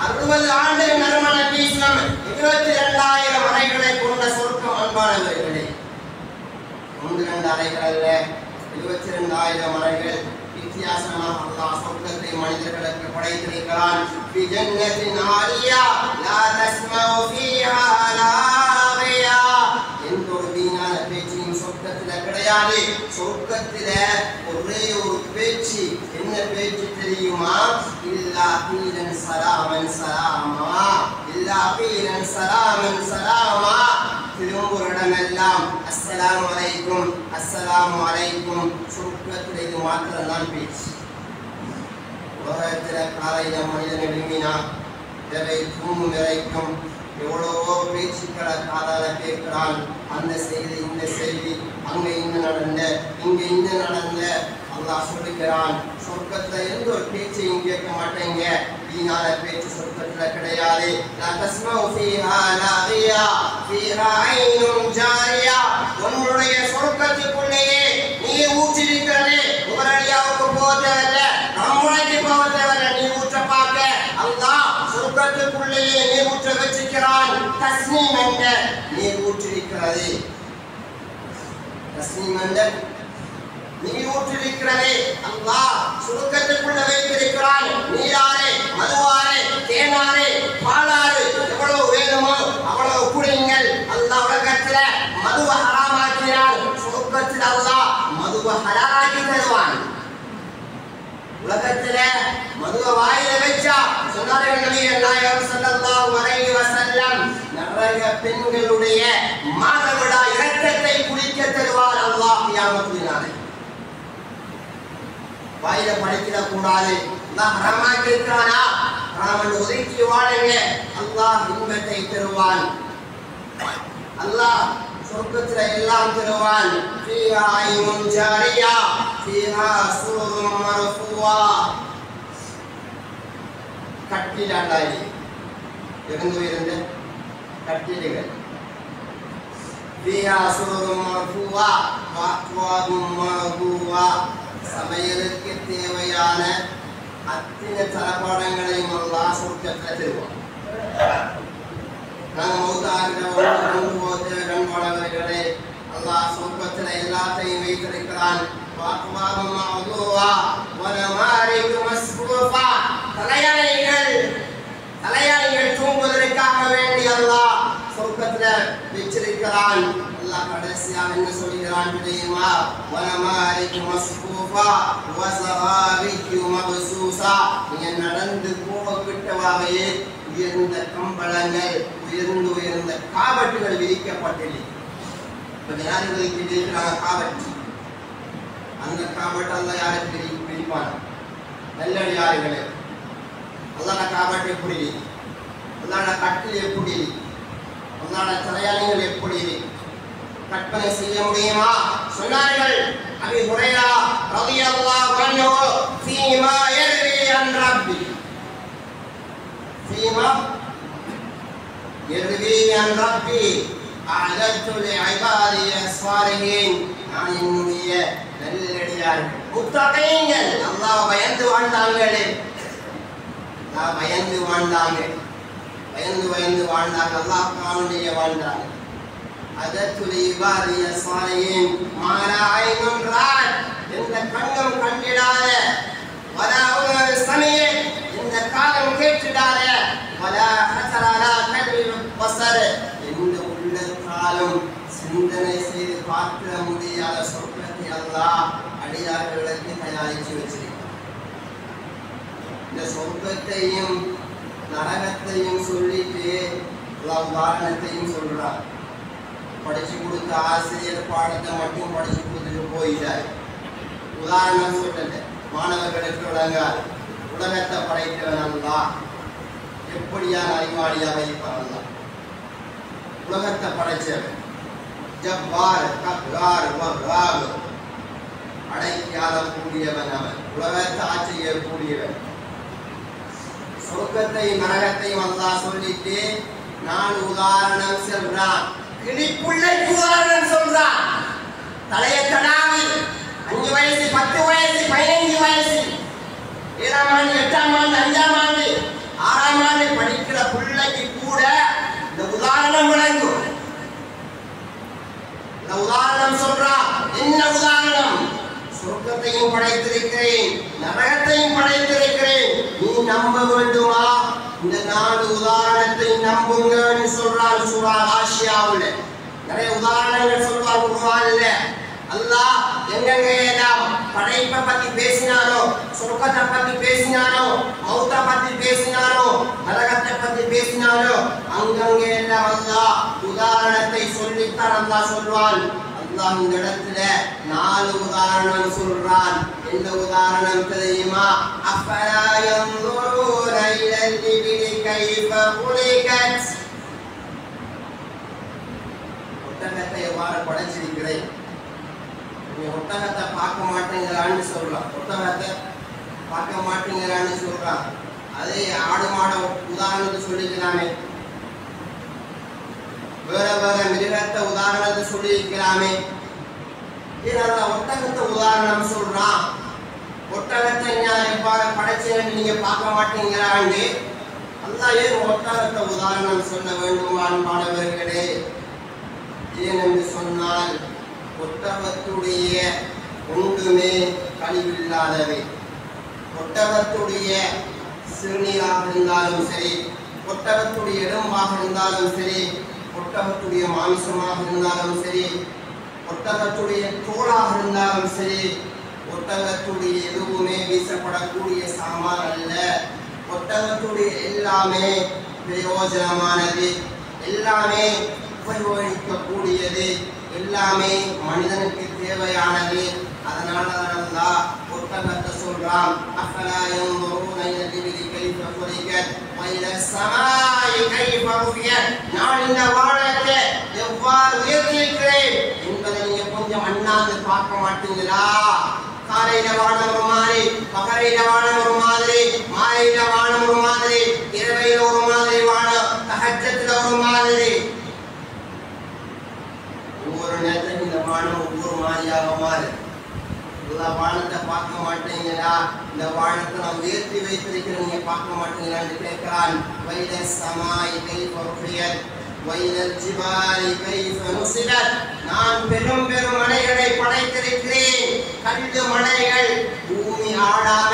60 ஆண்டு நறுமண வீசும் 22,000 அறைகளை கொண்ட சொர்க்கம். அன்பானவர்களே, 1-2 அறைகள் அல்ல, 22,000 அறைகள். வித்தியாசமாக அல்லாஹ் சொர்க்கத்தை மனிதர்களுக்கு படைத்திருக்கிறான். ஃபி ஜன்னத்தின் ஆலியா லா தஸ்மஉ ஃபீஹா லாகியா, எந்த ஒரு வீணான பேச்சையும் சொர்க்கத்தில் கிடையாது. கிடையாது. சொர்க்கத்தில ஒரே ஒரு பேச்சு, என்ன பேச்சு தெரியுமா? இல்லா கீலன் சலாமன் சலாமா, இல்லா கீலன் சலாமன் சலாமா. திரும்புற இடமெல்லாம் அஸ்ஸலாமு அலைக்கும் அஸ்ஸலாமு அலைக்கும். சொர்க்கத்தில் இது மாத்திரம் தான் பேச்சு. உலகத்தில் காலையில மனிதன் எழுமினா இதை தூங்கும் வரைக்கும் எவ்வளவோ பேச்சுக்களை காதால கேட்கிறான். அந்த செய்தி, இந்த செய்தி, அங்க இங்க நடந்த, இங்க இங்க நடந்த. அல்லாஹ் சொல்லுகிறான், சொர்க்கத்துல எந்த ஒரு பேச்சையும் கேட்க மாட்டேங்க. வீணான பேச்சு சொர்க்கத்துல கிடையாது. லா தஸ்மஉ ஃபீஹா லாகியா ஃபீஹா ஐனுன் ஜாரியா. உன்னுடைய சொர்க்கத்துக்குள்ளேயே நீர் ஊற்றிருக்கிறது. உபரடியாவுக்கு போக தேவையில்ல, நம்முடைக்கு போக தேவையில்ல. நீர் ஊற்ற பார்க்க அல்லாஹ் சொர்க்கத்துக்குள்ளேயே நீர் ஊற்ற வச்சிருக்கிறான். தஸ்னீம் என்ற நீர் ஊற்றிருக்கிறது. தஸ்னீம் என்ற நீர் ஊற்றிருக்கிறது. அல்லாஹ் சொர்க்கத்துக்குள்ள வைத்திருக்கிறான். நீராறு, மதுவாறு, தேனாறு, பாலாறு, எவ்வளவு வேணுமோ அவ்வளவு குடிங்கள். அல்லாஹ் உலகத்துல மதுவை ஹராமாக்கினான். சொர்க்கத்தில் அல்லாஹ் மதுவை ஹலாலாக்கி தருவான். உலகத்துல மதுவை வாயில வச்சா சொன்னார்கள் நபிகள் நாயகம் ஸல்லல்லாஹு அலைஹி வஸல்லம், நரக பெண்களுடைய மாதவிடாய் இரத்தத்தை குடிக்க தருவார் அல்லாஹ் கியாமத்துல் நாளை. வாயில படிக்கிட கூடாது. அல்லாஹ் ஹராமாக்கி இருக்கிறானா, ஹராமன் ஒதுக்கி வாழுங்க. அல்லாஹ் இன்பத்தை தருவான். அல்லாஹ் சொர்க்கத்துல எல்லாம் தருவான். ஃபீஹா ஐனுன் ஜாரியா ஃபீஹா சுருரும் மர்ஃபூவா. கட்டிலாண்டாய் இருந்து இருந்த கட்டிடுகள். ஃபீஹா சுருரும் மர்ஃபூவா வஅக்வாபும் மர்ஃபூவா. சமையலுக்கு தேவையான அத்தனை தரப்பாடங்களையும் அல்லாஹ் சொர்க்கத்துல தருவான். நாங்கள் மௌத்தாகிறவர்கள் போது கண்பாளர்களே, அல்லாஹ் சொர்க்கத்தில் எல்லாத்தையும் வைத்திருக்கிறான். தலையாளிகள் தூங்குவதற்காக வேண்டி அல்லாஹ் சொர்க்கத்தில் வச்சிருக்கிறான். அல்லாஹ் கடைசியாக என்ன சொல்கிறான் தெரியுமா? வனமாரிக்கு மஸ்கூஃபா வஸஹாபிக்கு மப்சூஸா. நீங்க நடந்து போகவிட்டவாகவே உயர்ந்த கம்பளங்கள், உயர்ந்த காவட்டுகள் விரிக்கப்பட்டது. இப்ப ஜனாதிபதிக்கு இருக்கிறாங்க காவட்டு. அந்த காவட்டு அல்லாஹ் யாருக்கு விரிப்பான்? நல்லடியார்களே, அல்லாஹ் காவட்டு எப்படி, அல்லாஹ் கட்டில் எப்படி, அல்லாஹ் தலையாளிகள் எப்படி கற்பனை செய்ய முடியுமா? சொன்னார்கள் அபீ ஹுரைரா ரலியல்லாஹு அன்ஹு, ஃபீமா யர்வி அன் ரப்பி, فيما يروي عن ربي أعددت لعبادي الصالحين. நான் என்னுடைய நல்லடியார்கள் முத்தகீன்கள், அல்லாஹ் பயந்து வாழ்ந்தாங்களே, அல்லாஹ் பயந்து வாழ்ந்தாங்க, பயந்து வாழ்ந்தாங்க, அல்லாஹ் காவலிய வாழ்ந்தாங்க. أعددت لعبادي الصالحين ما لا عين رأت. எந்த கண்ணும் கண்டிடாத, ولا أذن سمعت இந்த காலம் கேட்டிடாத, ولا خطر على قلب بصر இந்த உள்ளத்தாலும் சிந்தனை செய்து பார்க்க முடியாத சொர்க்கத்தை அல்லாஹ் அடியார்களுக்கு தயாரித்து வச்சிருக்கிறார். இந்த சொர்க்கத்தையும் நரகத்தையும் சொல்லிட்டு அல்லாஹ் உதாரணத்தையும் சொல்றார். படிச்சு கொடுத்த ஆசிரியர் பாடத்தை மட்டும் படிச்சு கொடுத்துட்டு போயிட்டார். உதாரணம் சொல்லல, மாணவர்களுக்கு விளங்காது. உலகத்தை படைத்தவன் அல்லாஹ் எப்படியான அறிவாளியாக இருப்பான் அல்லாஹ். உலகத்தை படைச்சவன் ஜப்பார் கஹ்ஹார் வஹ்ஹாப், அடைக்காத கூடியவன் அவன், உலகத்தை ஆட்சி செய்யக்கூடியவன். சொர்க்கத்தை நரகத்தையும் அல்லாஹ் சொல்லிட்டு நான் உதாரணம் சொல்றான். கிளிப்புள்ளைக்கு உதாரணம் சொல்றான். தலைய கடாவி 5 வயசு 10 வயசு 15 வயசு 7ஆம் ஆண்டு 8ஆம் ஆண்டு 5ஆம் ஆண்டு 6ஆம் ஆண்டு படிக்கிற பிள்ளைக்கு கூட இந்த உதாரணம் விளங்கும். இந்த உதாரணம் சொல்றான். என்ன உதாரணம்? சொர்க்கத்தையும் படைத்திருக்கிறேன், நரகத்தையும் படைத்திருக்கிறேன், நீ நம்ப வேண்டுமா? இந்த 4 உதாரணத்தை நம்புங்கன்னு சொல்றான். சூரா ஆஷியாவுல நிறைய உதாரணங்கள் சொல்றான். குர்ஆன்ல அல்லாஹ் எங்கெங்க எல்லாம் படைப்பை பத்தி பேசினானோ, சொர்க்கத்தை பத்தி பேசினானோ, மௌத்தை பத்தி பேசினானோ, நரகத்தை பத்தி பேசினானோ, அங்கங்க எல்லாம் அல்லாஹ் உதாரணத்தை சொல்லித்தான் அல்லாஹ் சொல்வான். அல்லாஹ் இந்த இடத்துல 4 உதாரணம் சொல்றான். எந்த உதாரணம் தெரியுமா? அஃபலா யன்துரூன இலல் இபிலி கைஃப குலிகத். ஒட்டகத்தை எவ்வாறு படைச்சிருக்கிறேன், நீ ஒட்டகத்தை பார்க்க மாட்டேங்கிறான்னு சொல்றான். ஒட்டகத்தை பார்க்க மாட்டேங்கிறான்னு சொல்றான். அதே ஆடு மாட உதாரணத்தை சொல்லிக்கலாமே, வேற வேற மிருகத்தை உதாரணத்தை சொல்லியிருக்கலாமே. ஏன்னா ஒட்டகத்தை உதாரணம் சொல்றான். ஒட்டகத்தை எவ்வாறு படைச்சேன்னு நீங்க பார்க்க மாட்டேங்கிறான்னு அல்லாஹ் ஏன் ஒட்டகத்தை உதாரணம் சொல்ல வேண்டும் அன்பானவர்களே? ஏனென்று சொன்னால் ஒட்டகத்துடைய ஒன்றுமே கழிவில்லாதவை. ஒட்டகத்துடைய சிறுநீராக இருந்தாலும் சரி, ஒட்டகத்துடைய எலும்பாக இருந்தாலும் சரி, ஒட்டகத்துடைய மாமிசமாக இருந்தாலும் சரி, ஒட்டகத்துடைய தோளாக இருந்தாலும் சரி, ஒட்டகத்துடைய எதுவுமே வீசப்படக்கூடிய சாமான் அல்ல. ஒட்டகத்துடைய எல்லாமே பிரயோஜனமானது, எல்லாமே உபயோகிக்கக்கூடியது, எல்லாமே மனிதனுக்கு தேவையானது. அதனால அல்லாஹ் ஒட்டகத்தை சொல்றான். அஃபலா யன்துரூன இலல் இபிலி கைஃப குலிகத் வ இலஸ் ஸமாஇ கைஃப ருஃபியத். நான் இந்த வானத்தை எவ்வாறு உயர்த்தியிருக்கிறேன் என்பதை நீங்க கொஞ்சம் அண்ணாந்து பார்க்க மாட்டீங்களா? காலையில வானம் ஒரு மாதிரி, பகலையில வானம் ஒரு மாதிரி, மாலையில வானம் ஒரு மாதிரி, இரவையில ஒரு மாதிரி வானம், தஹஜ்ஜத்துல ஒரு மாதிரி. ஒவ்வொரு நேரத்தையும் இந்த வானம் ஒவ்வொரு மாதிரியாக மாறு. இந்த வானத்தை பார்க்க மாட்டீங்களா? இந்த வானத்தை நான் உயர்த்தி வைத்திருக்கிறேன், நீங்க பார்க்க மாட்டீங்களான்னு கேட்கிறான். வைலஸ் ஸமாஇ கைஃப ருஃபியத் வைலல் ஜிபாலி கைஃப நுஸிபத். நான் பெரும் பெரும் மலைகளை படைத்திருக்கிறேன். கண்டு மலைகள் பூமி ஆடாம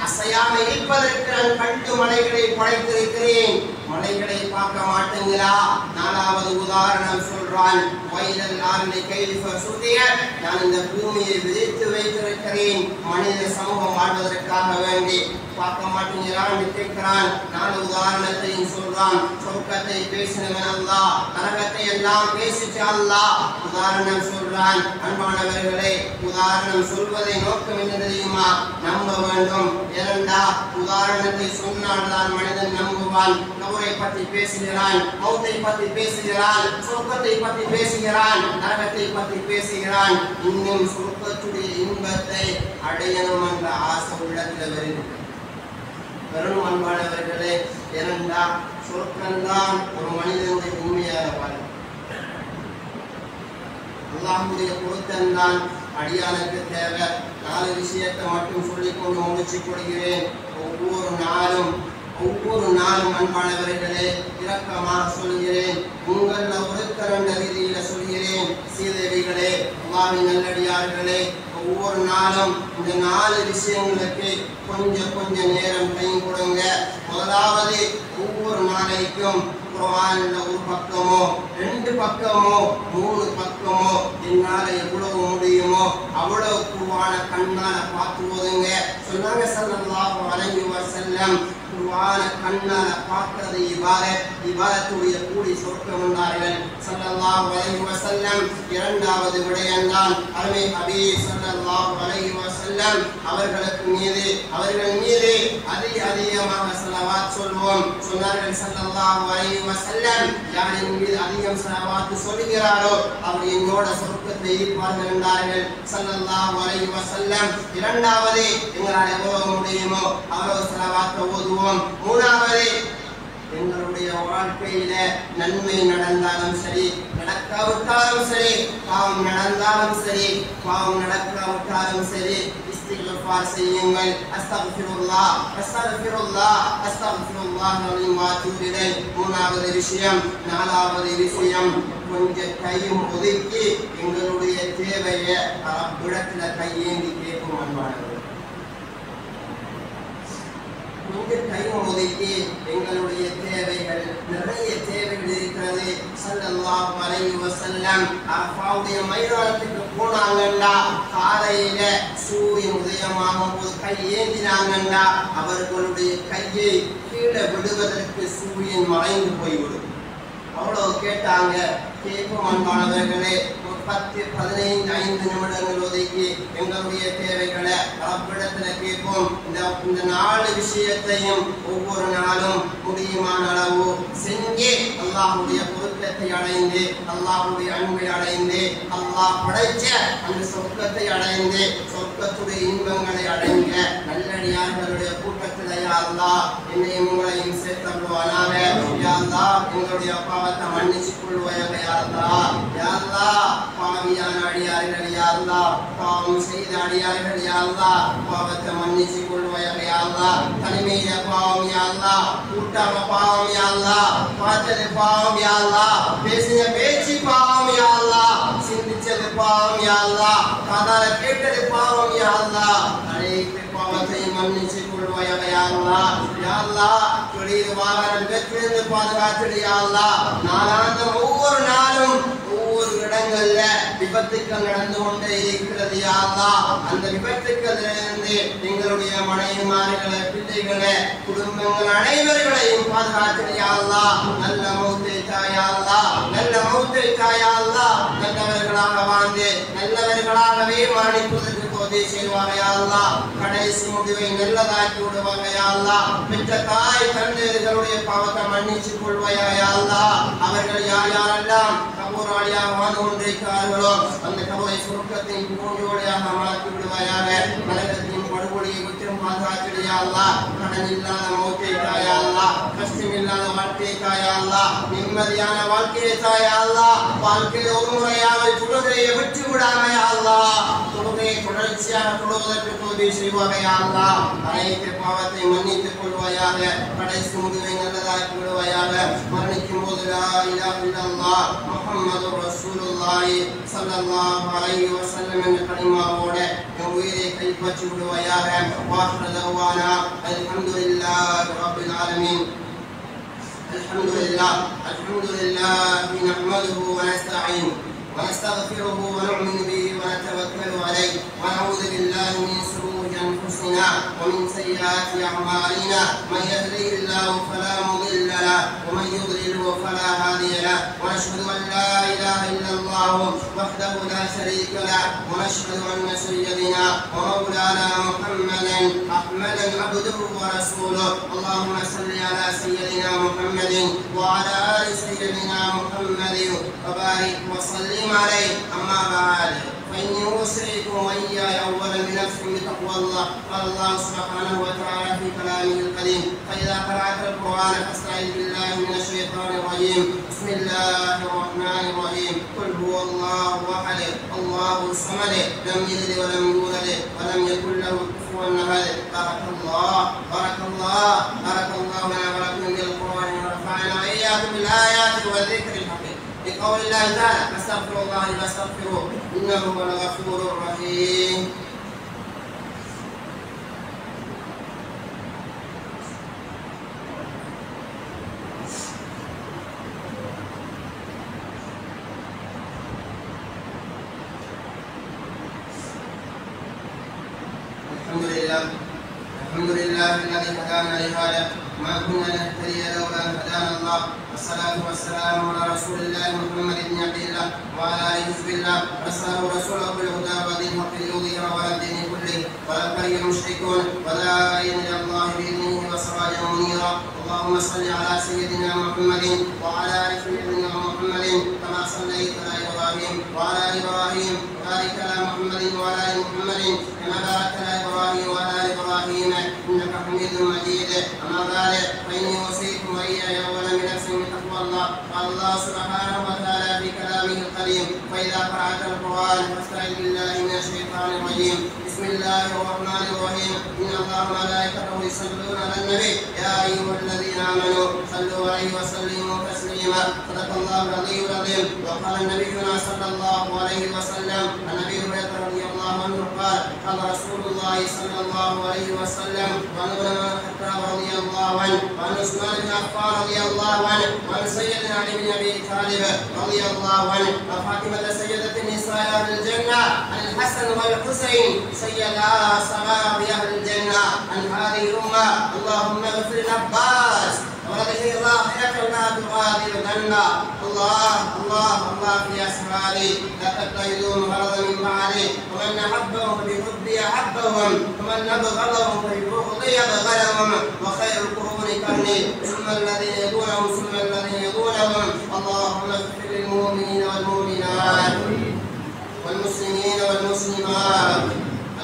அசையாம இருப்பதற்கு நான் கண்டு மலைகளை படைத்திருக்கிறேன். மலைகளை பார்க்க மாட்டீங்களா? 4வது உதாரணம் சொல்றான். வைலல் ஆர்லி கைஃப சுதியத். நான் இந்த பூமியை விரித்து வைத்திருக்கிறேன் மனித சமூகம் வாழ்வதற்காக வேண்டி. பார்க்க மாட்டீங்களான்னு கேட்கிறான். 4 உதாரணத்தையும் சொல்றான். சொர்க்கத்தை பேசினவன் அல்லாஹ், நரகத்தை எல்லாம் பேசிச்சு அல்லாஹ் உதாரணம் சொல்றான். அன்பானவர்களே, உதாரணம் சொல்வதை நோக்கம் என்ன தெரியுமா? நம்ப வேண்டும். ஏனென்றா உதாரணத்தை சொன்னால்தான் மனிதன் நம்புவான். கபரை பற்றி பேசுகிறான், மௌத்தை பற்றி பேசுகிறான், சொர்க்கத்தை பற்றி பேசுகிறான், நரகத்தை பற்றி பேசுகிறான். இன்னும் சொர்க்கத்துடைய இன்பத்தை அடையணும் என்ற ஆசை உள்ளத்தில் வருகிறது. பெரும் அன்பானவர்களே, ஏனென்றா சொர்க்கம்தான் ஒரு மனிதனுடைய உண்மையான வாழ்க்கை. அல்லாஹ்வுடைய பொருத்தம்தான் அடியானுக்கு தேவை. 4 விஷயத்தை மட்டும் சொல்லிக்கொண்டு முடிச்சு கொள்கிறேன். ஒவ்வொரு நாளும் அன்பானவர்களே இரக்கமாக சொல்கிறேன். உங்கள் ஒருத்தரண்ட ரீதியில சொல்கிறேன். சீதேவிகளே, அல்லாஹ்வின் நல்லடியார்களே, ஒவ்வொரு நாளும் இந்த 4 விஷயங்களுக்கு கொஞ்சம் நேரம் டைம் கொடுங்க. முதலாவது, ஒவ்வொரு நாளைக்கும் குர்ஆன்ல ஒரு பக்கமோ 2 பக்கமோ 3 பக்கமோ என்னால எவ்வளவு முடியுமோ அவ்வளவு குர்ஆன கண்ணால பார்த்து ஓதுங்க. சொன்னாங்க ஸல்லல்லாஹு அலைஹி வஸல்லம், குர்ஆன கண்ணால பார்க்கிறது இபாதத், இபாதத்துடைய கூலி சொர்க்கம் என்றார்கள் ஸல்லல்லாஹு அலைஹி வஸல்லம். 2வது விடயம்தான் அருமை ஹபீப் ஸல்லல்லாஹு அலைஹி வஸல்லம் அவர்கள் மீது அதிகமாக ஸலவாத் சொல்வோம். சொன்னார்கள் ஸல்லல்லாஹு அலைஹி வஸல்லம், யாரின் மீது அதிகம் ஸலவாத் சொல்கிறாரோ அவர் என்னோட சொர்க்கத்தை இருப்பார்கள் என்றார்கள் ஸல்லல்லாஹு அலைஹி வஸல்லம். 2வது, எங்களால் எவ்வளவு முடியுமோ அவ்வளவு ஸலவாத் ஓதுவோம். 3வது, எங்களுடைய வாழ்க்கையில நன்மை நடந்தாலும் சரி, நடக்காவிட்டாலும் சரி, பாவம் நடந்தாலும் சரி, பாவம் நடக்காவிட்டாலும் சரி, இஸ்திக்ஃபார் செய்யுங்கள். அஸ்தக்ஃபிருல்லாஹ் அஸ்தக்ஃபிருல்லாஹ் அஸ்தக்ஃபிருல்லாஹ் வ அத்தூபு இலைஹ். 3வது விஷயம். 4வது விஷயம், கொஞ்சம் கையும் ஒதுக்கி எங்களுடைய தேவையை ரப்பிடத்துல கையேந்தி கேட்கும் அன்பானவர்கள். கொஞ்சம் கையும் ஒதுக்கி எங்களுடைய தேவைகள், நிறைய தேவைகள் இருக்கிறது. ஸல்லல்லாஹு அலைஹி வஸல்லம் அரஃபாவுடைய மைதானத்துக்கு போனாங்கண்டா காலையில சூரியன் உதயமாகும் போது கை ஏந்தினாங்கண்டா அவர்களுடைய கையை கீழே விடுவதற்கு சூரியன் மறைந்து போய்விடும். அவ்வளவு கேட்டாங்க. கேட்கும் அன்பானவர்களே, 10-15 நிமிடங்கள் ஒதுக்கி எங்களுடைய தேவைகளை ரப்பிடத்துல கேட்போம். இந்த 4 விஷயத்தையும் ஒவ்வொரு நாளும் முடியுமான அளவு செஞ்சு அல்லாஹ்வுடைய பொருத்தத்தை அடைந்து, அல்லாஹ்வுடைய அன்பை அடைந்து, அல்லாஹ் படைச்ச அந்த சொர்க்கத்தை அடைந்து, சொர்க்கத்துடைய இன்பங்களை அடைந்த நல்லடியார்களுடைய கூட்டத்தில் யா அல்லாஹ் என்னையும் உங்களையும் சேர்த்தருள்வானாக. யா அல்லாஹ் எங்களுடைய பாவத்தை மன்னிச்சுக் கொள்வாயாக. யா அல்லாஹ், யா அல்லாஹ் பாவியான அடியார்கள், யா அல்லாஹ் பாவம் செய்த அடியார்கள், யா அல்லாஹ் பாவத்தை மன்னிச்சுக் கொள்வாயாக. யா அல்லாஹ் தனிமையில பாவம், யா அல்லாஹ் கூட்டாம பாவம், யா அல்லாஹ் பார்த்தது பாவம், யா அல்லாஹ் பேசின பேச்சு பாவம், யா அல்லாஹ் சிந்திச்சது பாவம், யா அல்லாஹ் காதால கேட்டது பாவம், யா அல்லாஹ் அனைத்து பாவத்தை மன்னிச்சுக் கொள்வாயாக. யா அல்லாஹ், யா அல்லாஹ் தொழில் வாகனம் பெற்றிருந்து பாதுகாத்து, யா அல்லாஹ் நாளாந்தம் ஒவ்வொரு நாளும் ஒவ்வொரு இடங்கள்ல விபத்துக்கள் நடந்து கொண்டே இருக்கிறது. யா அல்லாஹ் அந்த விபத்துக்களிலிருந்து எங்களுடைய மனைவிமார்களை, பிள்ளைகளை, குடும்பங்கள் அனைவர்களையும் பாதுகாத்து, யா அல்லாஹ் நல்ல மௌத்தை தாயா அல்லாஹ், நல்ல மௌத்தை தாயா அல்லாஹ் நல்லவர்களாக வாழ்ந்து நல்லவர்களாகவே மரணிப்பதற்கு உதவி செய்வாங்க. யா அல்லாஹ் கடைசி முடிவை நல்லதாக்கி விடுவாங்க. யா அல்லாஹ் பெற்ற தாய் தந்தையர்களுடைய பாவத்தை மன்னிச்சுக் கொள்வாயா. யா அல்லாஹ் அவர்கள் யார் யாரெல்லாம் கபூராளியாக வாழ்ந்து கொண்டிருக்கிறார்களோ அந்த கபரை சொர்க்கத்தின் பூஞ்சோடியாக மாற்றி விடுவாயாக. நரகத்தின் படுகொலியை விட்டும் பாதுகாத்து, யா அல்லாஹ் கடன் இல்லாத மௌத்தை தாயா அல்லாஹ், கஷ்டம் இல்லாத வாழ்க்கையை தாயா அல்லாஹ், நிம்மதியான வாழ்க்கையை தாயா அல்லாஹ், வாழ்க்கையில் ஒரு முறையாக தொழுகையை விட்டு விடாம யா அல்லாஹ் தொழுகையை தொடர்ச்சியாக தொழுவதற்கு உதவி செய்வாக. யா அல்லாஹ் அனைத்து பாவத்தை மன்னித்துக் கொள்வாயாக. கடைசி முடிவை நல்லதாக்கி விடுவாயாக. மரணிக்கும் போது லா இலாஹ இல்லல்லாஹ் முஹம்மதுர் ரசூலுல்லாஹி ஸல்லல்லாஹு அலைஹி வஸல்லம் என்ற கலிமாவோட என் உயிரை கைப்பற்றி விடுவாயாக. வாஹிரு தஅவானா அல்ஹம்துலில்லாஹி ரப்பில் ஆலமீன். الحمد لله نحمده ونستعينه ونستغفره ونؤمن به ونتوكل عليه ونعوذ بالله من شرور انفسنا ومن سيئات اعمالنا. من يهده الله فلا مضل له ومن يضلل فلا هادي له. ونشهد ان لا اله الا الله وحده لا شريك له. ونشهد ان سيدنا ومولانا محمدا عبده ورسوله. اللهم صل على سيدنا محمد وعلى ال سيدنا محمد وبارك وسلم عليه. اما بعد فاني اوصيكم واياي اولا بنفسي بتقوى الله. قال الله سبحانه وتعالى في كلامه القديم: فاذا قرات القران فاستعذ بالله من الشيطان الرجيم. بسم الله الرحمن الرحيم. قل هو الله احد الله الصمد لم يلد ولم يولد ولم يكن له كفوا احد. بارك الله لنا ولكم بالقران ونفعنا واياكم بالايات والذكر الحكيم. بقول الله تعالى: فاستغفروا الله واستغفروه انه هو الغفور الرحيم. الحمد لله الذي هدانا لهذا ما كنا نهتدي لولا ان هدانا الله. والصلاه والسلام على رسول الله محمد بن عبد الله وعلى اله حزب الله. ارسله رسوله بالهدى ودين الحق ليظهره على الدين كله ولو كره المشركون وداعيا الى الله باذنه وسراجا منيرا. اللهم صل على سيدنا محمد وعلى ال سيدنا محمد كما صليت على ابراهيم وعلى ال ابراهيم. وبارك على محمد وعلى ال محمد كما باركت على ابراهيم وعلى ال ابراهيم انك حميد مجيد. اما بعد فاني اوصيكم واياي اولا بنفسي بتقوى الله. قال الله سبحانه وتعالى في كلامه القديم: فاذا قرات القران فاستعذ بالله من الشيطان الرجيم. بسم الله الرحمن الرحيم. ان الله وملائكته يصلون على النبي يا ايها الذين امنوا صلوا عليه وسلموا تسليما. صدق الله العلي العظيم. وقال نبينا صلى الله عليه وسلم عن ابي هريره رضي الله عنه قال: قال رسول الله صلى الله عليه وسلم وعن ابن الخطاب رضي الله الله عنه وعن عثمان بن عفان رضي الله عنه وعن سيدنا علي بن ابي طالب رضي الله عنه وفاطمه سيده النساء اهل الجنه عن الحسن والحسين سيدا صباح اهل الجنه عن هذه الامه. اللهم اغفر العباس ولده ظاهرة لا تغادر ذنبا. الله الله الله في أسراري لا تتخذوا غرضا من بعدي ومن أحبهم بحبي أحبهم ومن أبغضهم فببغضي أبغضهم وخير القرون قرني ثم الذين يدونهم ثم الذين يدونهم. اللهم اغفر للمؤمنين والمؤمنات والمسلمين والمسلمات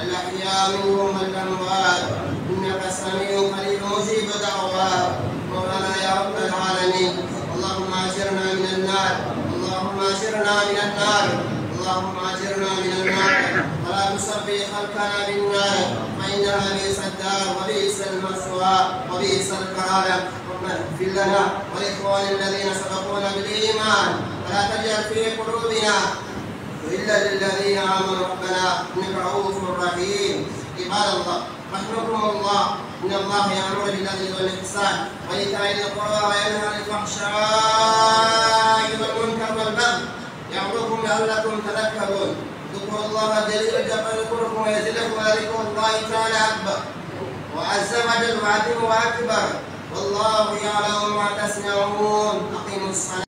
الأحياء منهم والأموات إنك سميع قريب مجيب دعوات. مولانا يا رب العالمين اللهم اجرنا من النار اللهم اجرنا من النار اللهم اجرنا من النار ولا تصفي خلقنا بالنار فانها بئس الدار وبئس المثوى وبئس القرار. ربنا اغفر لنا ولاخواننا الذين سبقونا بالايمان ولا تجعل في قلوبنا الا للذين امنوا ربنا انك رؤوف رحيم. عباد الله رحمكم الله إن الله يأمر بالعدل والإحسان وإيتاء ذي القربى وينهى عن الفحشاء والمنكر والبغي يعظكم لعلكم تذكرون. اذكروا الله الجليل يذكركم ويزدكم وذكر الله تعالى أكبر وعز وجل وعظيم وأكبر والله يعلم ما تصنعون. أقيموا الصلاة.